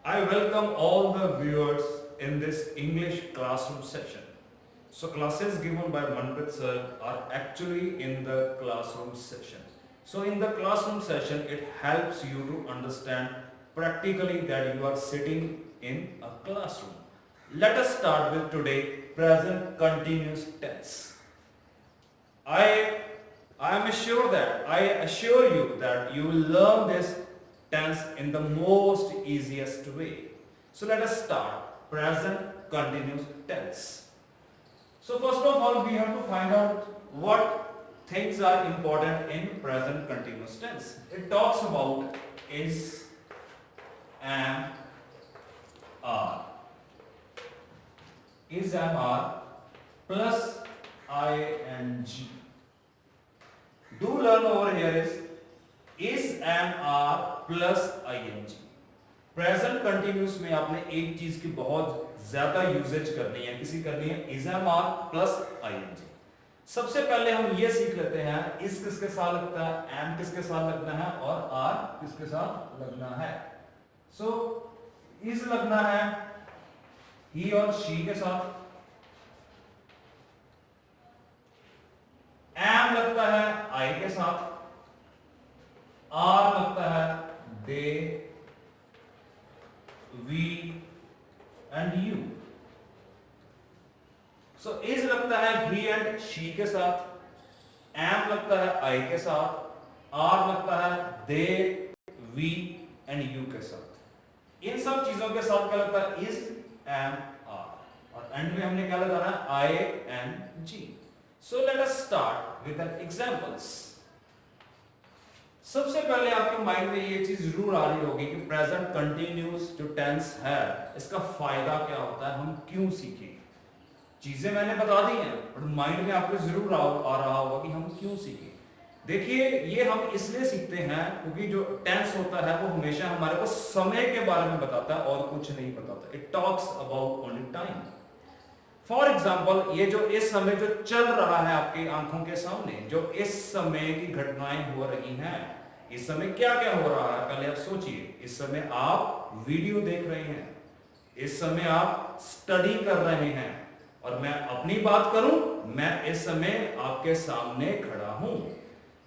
I welcome all the viewers in this English classroom session. So classes given by Manpreet sir are actually in the classroom session. So in the classroom session it helps you to understand practically that you are sitting in a classroom. Let us start with today present continuous tense. I I assure you that you will learn this tense in the most easiest way. So let us start present continuous tense. So first of all we have to find out what things are important in present continuous tense. It talks about is, am, are. Is, am, are plus ing. Do learn over here is, am, are plus ing. Present continuous में आपने एक चीज की बहुत ज्यादा usage करनी है, किसी करनी है is, am, are plus ing. सबसे पहले हम ये सीख लेते हैं is किसके साथ लगता है, am किसके साथ लगना है और are किसके साथ लगना है. सो is लगना है he और she के साथ, am लगता है I के साथ, are लगता है they, we and you. So is लगता है he and she के साथ, am लगता है I के साथ, are लगता है they, we and you के साथ. इन सब चीजों के साथ क्या लगता है is, am, are और एंड में हमने क्या लगाना है I and G. So let us start with the examples. सबसे पहले आपके माइंड में ये चीज जरूर आ रही होगी कि प्रेजेंट कंटिन्यूस जो टेंस है इसका फायदा क्या होता है, हम क्यों सीखें. चीजें मैंने बता दी हैं पर माइंड में आपको जरूर आ रहा होगा कि हम क्यों सीखें. देखिए ये हम इसलिए सीखते हैं क्योंकि जो टेंस होता है वो हमेशा हमारे को समय के बारे में बताता है और कुछ नहीं बताता. It talks about only time. For example ये जो इस समय जो चल रहा है आपकी आंखों के सामने, जो इस समय की घटनाएं हो रही हैं, इस समय क्या क्या हो रहा है पहले आप सोचिए. इस समय आप वीडियो देख रहे हैं, इस समय आप स्टडी कर रहे हैं और मैं अपनी बात करूं, मैं इस समय आपके सामने खड़ा हूं.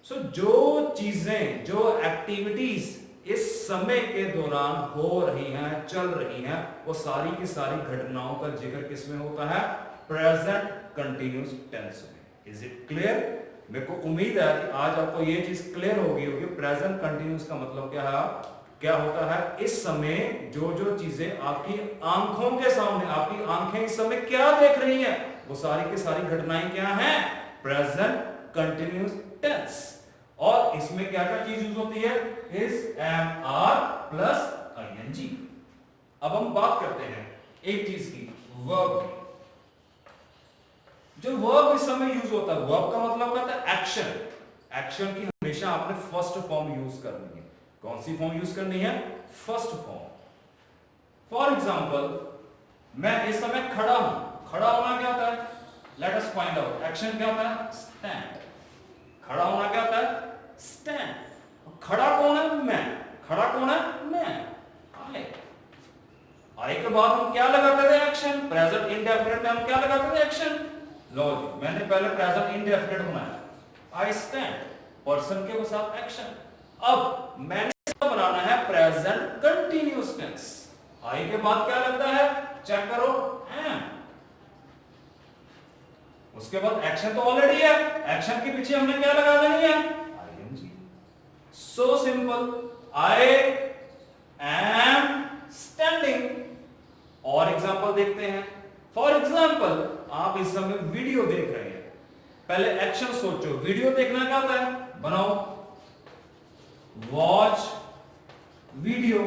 सो जो चीजें जो एक्टिविटीज इस समय के दौरान हो रही हैं, चल रही हैं, वो सारी की सारी घटनाओं का जिक्र किसमें होता है, प्रेजेंट कंटिन्यूस टेंस में. Is it clear? मेरे को उम्मीद है कि आज आपको ये चीज क्लियर होगी प्रेजेंट कंटिन्यूस का मतलब क्या है, क्या होता है. इस समय जो जो चीजें आपकी आंखों के सामने, आपकी आंखें इस समय क्या देख रही हैं, वो सारी की सारी घटनाएं क्या हैं, प्रेजेंट कंटिन्यूस टेंस. और इसमें क्या क्या चीज यूज होती है, is, am, are plus ing. अब हम बात करते हैं एक चीज की, वर्ब की. जो वर्ब इस समय यूज होता है, वर्ब का मतलब क्या होता है, एक्शन. एक्शन की हमेशा आपने फर्स्ट फॉर्म यूज करनी है. कौन सी फॉर्म यूज करनी है, फर्स्ट फॉर्म. फॉर एग्जाम्पल मैं इस समय खड़ा हूं. खड़ा होना क्या होता है, let us find out. Action क्या होता है, स्टैंड. खड़ा होना क्या होता है, स्टैंड. खड़ा कौन है, मैं. खड़ा कौन है, मैं. आई के बाद हम क्या लगाते थे, एक्शन. प्रेजेंट इंडेफिनिट में हम क्या लगाते थे, एक्शन. लो जी, मैंने पहले प्रेजेंट इंडेफिनिट बनाया, आई स्टैंड, पर्सन के साथ एक्शन. अब मैंने बनाना है प्रेजेंट कंटिन्यूअस टेंस. आई के बाद क्या लगता है, चेक करो, एम. उसके बाद एक्शन तो ऑलरेडी है, एक्शन के पीछे हमने क्या लगा देनी है, I N G. So simple. I am standing. और एग्जांपल देखते हैं. फॉर एग्जांपल आप इस समय वीडियो देख रहे हैं. पहले एक्शन सोचो, वीडियो देखना क्या होता है, बनाओ, वॉच वीडियो.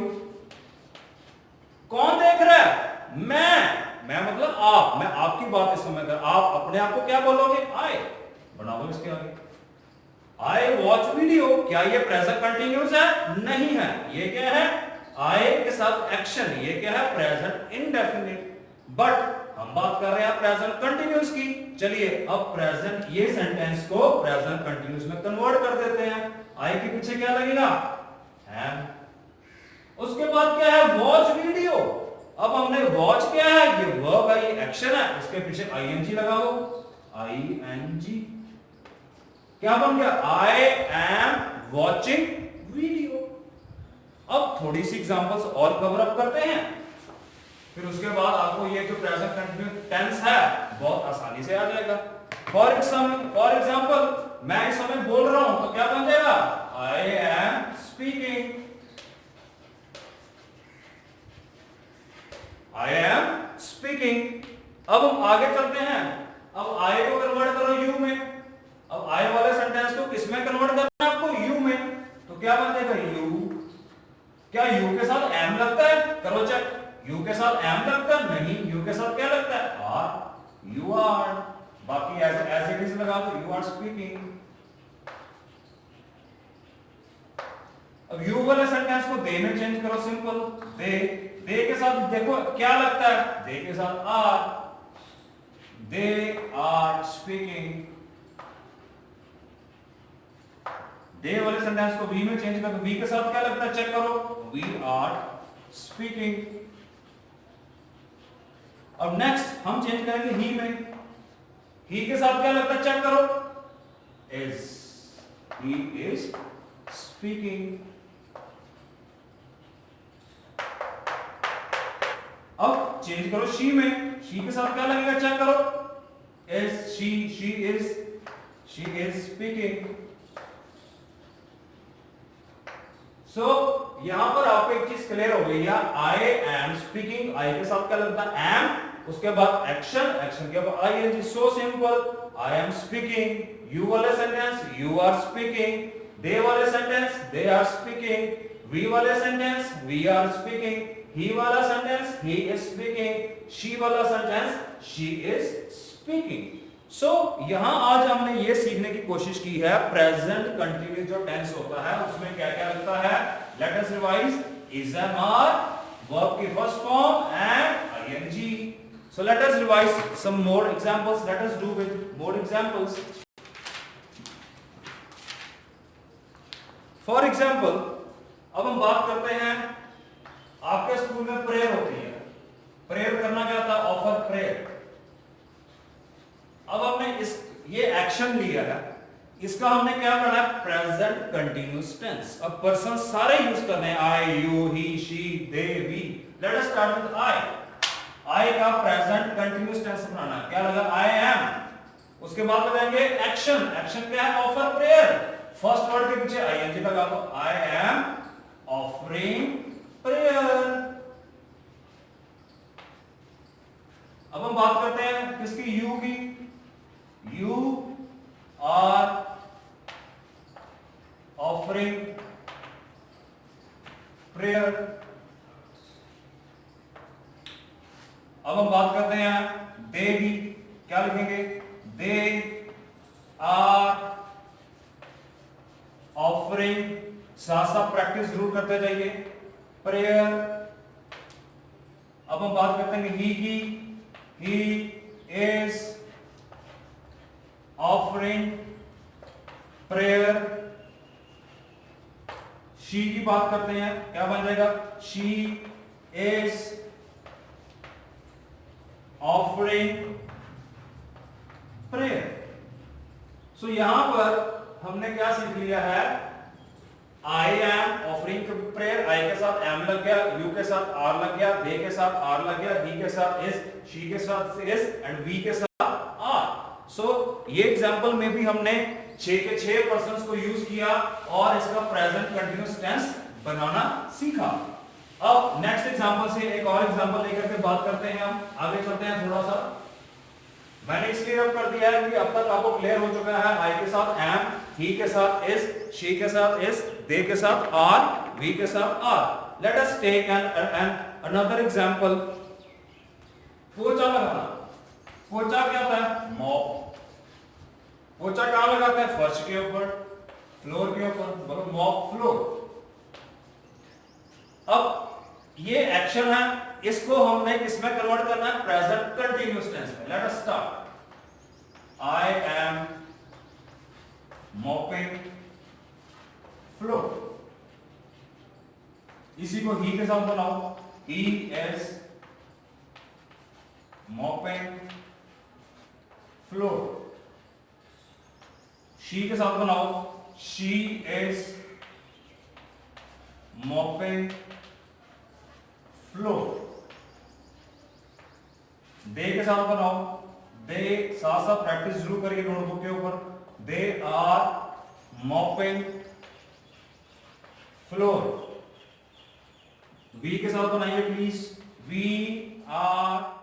कौन देख रहा है, मैं मतलब आप. मैं आपकी बात इस समय कर, आप अपने आप को क्या बोलोगे, आई. बना दो इसके आगे, आई वॉच वीडियो. क्या ये प्रेजेंट कंटिन्यूस है, नहीं है. ये क्या है, आई के साथ एक्शन. ये क्या है, प्रेजेंट इंडेफिनिट. बट हम बात कर रहे हैं प्रेजेंट कंटिन्यूस की. चलिए अब प्रेजेंट ये सेंटेंस को प्रेजेंट कंटिन्यूस में कन्वर्ट कर देते हैं. आई के पीछे क्या लगेगा, एम. उसके बाद क्या है, वॉच वीडियो. अब हमने वॉच क्या है, ये वर्ब है, ये एक्शन है, इसके पीछे आईएनजी लगा दो, आईएनजी। क्या बन गया, आई एम वॉचिंग वीडियो। अब थोड़ी सी एग्जांपल्स और कवर अप करते हैं, फिर उसके बाद आपको ये जो प्रेजेंट कंटिन्यूस टेंस है बहुत आसानी से आ जाएगा। फॉर एग्जांपल मैं इस समय बोल रहा हूं तो क्या बन जाएगा, आई am speaking, I am speaking. अब हम आगे चलते हैं, अब आई को कन्वर्ट करो यू में। अब आई वाले सेंटेंस को किस में कन्वर्ट करना है आपको, यू में। तो क्या बन जाएगा, यू। क्या यू के साथ एम लगता है, करो चेक। यू के साथ एम लगता है, नहीं, यू के साथ क्या लगता है, आर, यू आर। बाकी एज इट इज लगा दो, यू आर स्पीकिंग। अब यू वाले सेंटेंस को दे में चेंज करो, सिंपल, दे के साथ देखो क्या लगता है, दे के साथ are, they are speaking. They वाले सेंटेंस को वी में चेंज करो, वी के साथ क्या लगता है, चेक करो, वी आर स्पीकिंग। अब नेक्स्ट हम चेंज करेंगे ही में, ही के साथ क्या लगता है, चेक करो, इज, ही इज स्पीकिंग। अब चेंज करो शी में, शी के साथ क्या लगेगा, चेक करो, is, she is speaking. So यहां पर आपको एक चीज क्लियर हो गई है, आई एम स्पीकिंग, आई के साथ क्या लगता है, एम, उसके बाद एक्शन, एक्शन के बाद I N G. So simple, I am speaking. You वाले sentence, you are speaking. They वाले sentence, they are speaking. We वाले sentence, we are speaking. He वाला sentence, he is speaking. She वाला sentence, she is speaking. So यहां आज हमने ये सीखने की कोशिश की है प्रेजेंट कंटिन्यूस जो टेंस होता है उसमें क्या क्या लगता है। Let us revise, is am are, verb की first form and ING. So let us revise some more examples, let us do with more examples. For example अब हम बात करते हैं, आपके स्कूल में प्रेयर होती है, प्रेयर करना क्या होता है, ऑफर प्रेयर। अब हमने ये एक्शन लिया है, इसका हमने क्या करना है, प्रेजेंट कंटिन्यूस टेंस। अब पर्सन सारे यूज करने हैं, I, you, he, she, they, we. Let us start with I. I का प्रेजेंट कंटिन्यूस टेंस बनाना है, क्या लगा, आई एम। उसके बाद लगाएंगे एक्शन, एक्शन क्या है, ऑफर प्रेयर। फर्स्ट वर्ड के पीछे आईएनजी लगा दो, आई एम ऑफरिंग प्रेयर। अब हम बात करते हैं किसकी, यू की। You are offering prayer। अब हम बात करते हैं they की, क्या लिखेंगे, they are offering, साथ साथ प्रैक्टिस जरूर करते जाइए, prayer। अब हम बात करते हैं he की, he is offering prayer। she की बात करते हैं, क्या बन जाएगा, she is offering prayer। सो यहां पर हमने क्या सीख लिया है, I am offering prayer, I के साथ am लग गया, you के साथ are लग गया, they के साथ are लग गया, he के साथ is, she के साथ is and we के साथ are। सो ये एग्जांपल में भी हमने 6 के 6 पर्सन्स को यूज किया और इसका प्रेजेंट कंटिन्यूस टेंस बनाना सीखा। अब नेक्स्ट एग्जांपल से एक और एग्जांपल लेकर के बात करते हैं, हम आगे चलते हैं थोड़ा सा। मैंने इसलिए अब कर दिया है कि अब तक आपको क्लियर हो चुका है, आई के साथ एम, ही के साथ इज, शी के साथ इज, दे के साथ आर, वी के साथ are. Let us take an another example. पोछा लगाना, पोछा क्या होता है, मॉप। पोछा कहां लगाते हैं, फर्श के ऊपर, फ्लोर के ऊपर, बोलो मॉप फ्लोर। अब ये एक्शन है, इसको हमने किसमें कन्वर्ट करना है, प्रेजेंट कंटिन्यूअस टेंस में। Late us start, I am mopping floor. इसी को ही के साथ बनाओ, he is mopping floor. She के साथ बनाओ, शी इज mopping floor. दे के साथ बनाओ, दे साथ साथ प्रैक्टिस जरूर करिए नोटबुक के ऊपर. They are mopping floor. We के साथ बनाइए प्लीज. We are